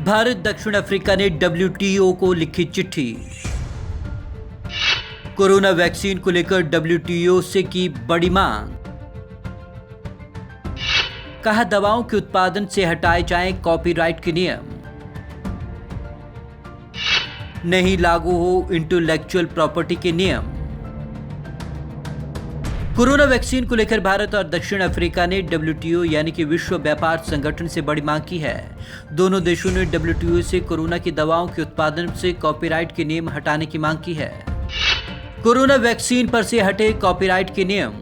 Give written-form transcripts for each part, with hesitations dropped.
भारत दक्षिण अफ्रीका ने WTO को लिखी चिट्ठी। कोरोना वैक्सीन को लेकर WTO से की बड़ी मांग। कहा दवाओं के उत्पादन से हटाए जाएं कॉपीराइट के नियम। नहीं लागू हो इंटेलेक्चुअल प्रॉपर्टी के नियम। कोरोना वैक्सीन को लेकर भारत और दक्षिण अफ्रीका ने WTO यानी कि विश्व व्यापार संगठन से बड़ी मांग की है। दोनों देशों ने WTO से कोरोना की दवाओं के उत्पादन से कॉपीराइट के नियम हटाने की मांग की है। कोरोना वैक्सीन पर से हटे कॉपीराइट के नियम।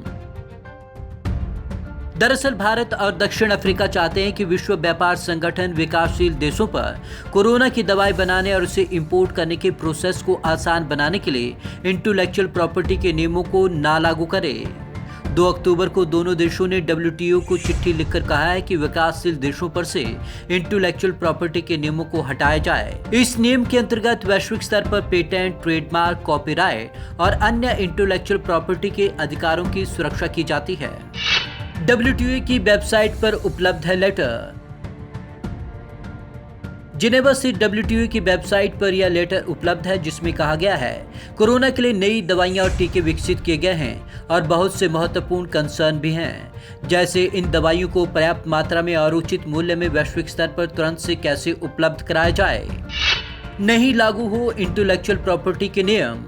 दरअसल भारत और दक्षिण अफ्रीका चाहते हैं कि विश्व व्यापार संगठन विकासशील देशों पर कोरोना की दवाई बनाने और उसे इंपोर्ट करने के प्रोसेस को आसान बनाने के लिए इंटेलेक्चुअल प्रॉपर्टी के नियमों को ना लागू करे। 2 अक्टूबर को दोनों देशों ने WTO को चिट्ठी लिखकर कहा है कि विकासशील देशों पर से इंटेलेक्चुअल प्रॉपर्टी के नियमों को हटाया जाए। इस नियम के अंतर्गत वैश्विक स्तर पर पेटेंट, ट्रेडमार्क, कॉपीराइट और अन्य इंटेलेक्चुअल प्रॉपर्टी के अधिकारों की सुरक्षा की जाती है। WTO की वेबसाइट पर उपलब्ध है लेटर। जिनेवा से WTO की वेबसाइट पर यह लेटर उपलब्ध है, जिसमें कहा गया है कोरोना के लिए नई दवाइयां और टीके विकसित किए गए हैं और बहुत से महत्वपूर्ण कंसर्न भी हैं, जैसे इन दवाइयों को पर्याप्त मात्रा में और उचित मूल्य में वैश्विक स्तर पर तुरंत से कैसे उपलब्ध कराया जाए। नहीं लागू हो इंटेलेक्चुअल प्रॉपर्टी के नियम।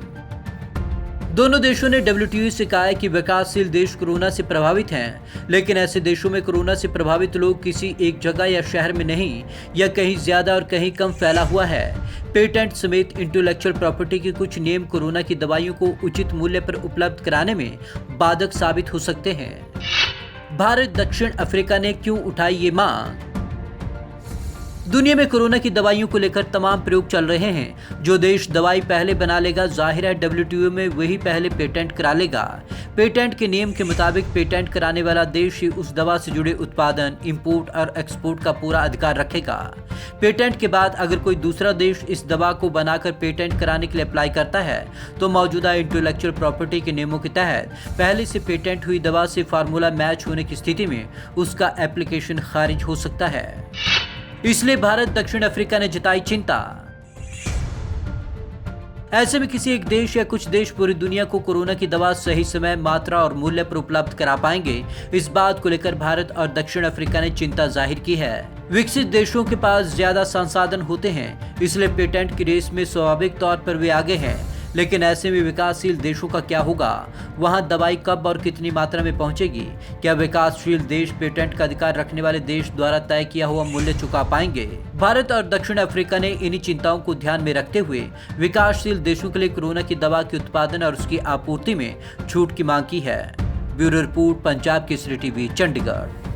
दोनों देशों ने WTO से कहा है कि विकासशील देश कोरोना से प्रभावित हैं, लेकिन ऐसे देशों में कोरोना से प्रभावित लोग किसी एक जगह या शहर में नहीं, या कहीं ज्यादा और कहीं कम फैला हुआ है। पेटेंट समेत इंटेलेक्चुअल प्रॉपर्टी के कुछ नियम कोरोना की दवाइयों को उचित मूल्य पर उपलब्ध कराने में बाधक साबित हो सकते हैं। भारत दक्षिण अफ्रीका ने क्यों उठाई ये मांग? दुनिया में कोरोना की दवाइयों को लेकर तमाम प्रयोग चल रहे हैं। जो देश दवाई पहले बना लेगा, जाहिर है WTO में वही पहले पेटेंट करा लेगा। पेटेंट के नियम के मुताबिक पेटेंट कराने वाला देश ही उस दवा से जुड़े उत्पादन, इंपोर्ट और एक्सपोर्ट का पूरा अधिकार रखेगा। पेटेंट के बाद अगर कोई दूसरा देश इस दवा को बनाकर पेटेंट कराने के लिए अप्लाई करता है, तो मौजूदा इंटेलेक्चुअल प्रॉपर्टी के नियमों के तहत पहले से पेटेंट हुई दवा से फार्मूला मैच होने की स्थिति में उसका एप्लीकेशन खारिज हो सकता है। इसलिए भारत दक्षिण अफ्रीका ने जताई चिंता। ऐसे में किसी एक देश या कुछ देश पूरी दुनिया को कोरोना की दवा सही समय, मात्रा और मूल्य पर उपलब्ध करा पाएंगे, इस बात को लेकर भारत और दक्षिण अफ्रीका ने चिंता जाहिर की है। विकसित देशों के पास ज्यादा संसाधन होते हैं, इसलिए पेटेंट की रेस में स्वाभाविक तौर पर वे आगे हैं। लेकिन ऐसे में विकासशील देशों का क्या होगा? वहां दवाई कब और कितनी मात्रा में पहुंचेगी? क्या विकासशील देश पेटेंट का अधिकार रखने वाले देश द्वारा तय किया हुआ मूल्य चुका पाएंगे? भारत और दक्षिण अफ्रीका ने इन्हीं चिंताओं को ध्यान में रखते हुए विकासशील देशों के लिए कोरोना की दवा के उत्पादन और उसकी आपूर्ति में छूट की मांग की है। Bureau report, Punjab Kesari TV, Chandigarh.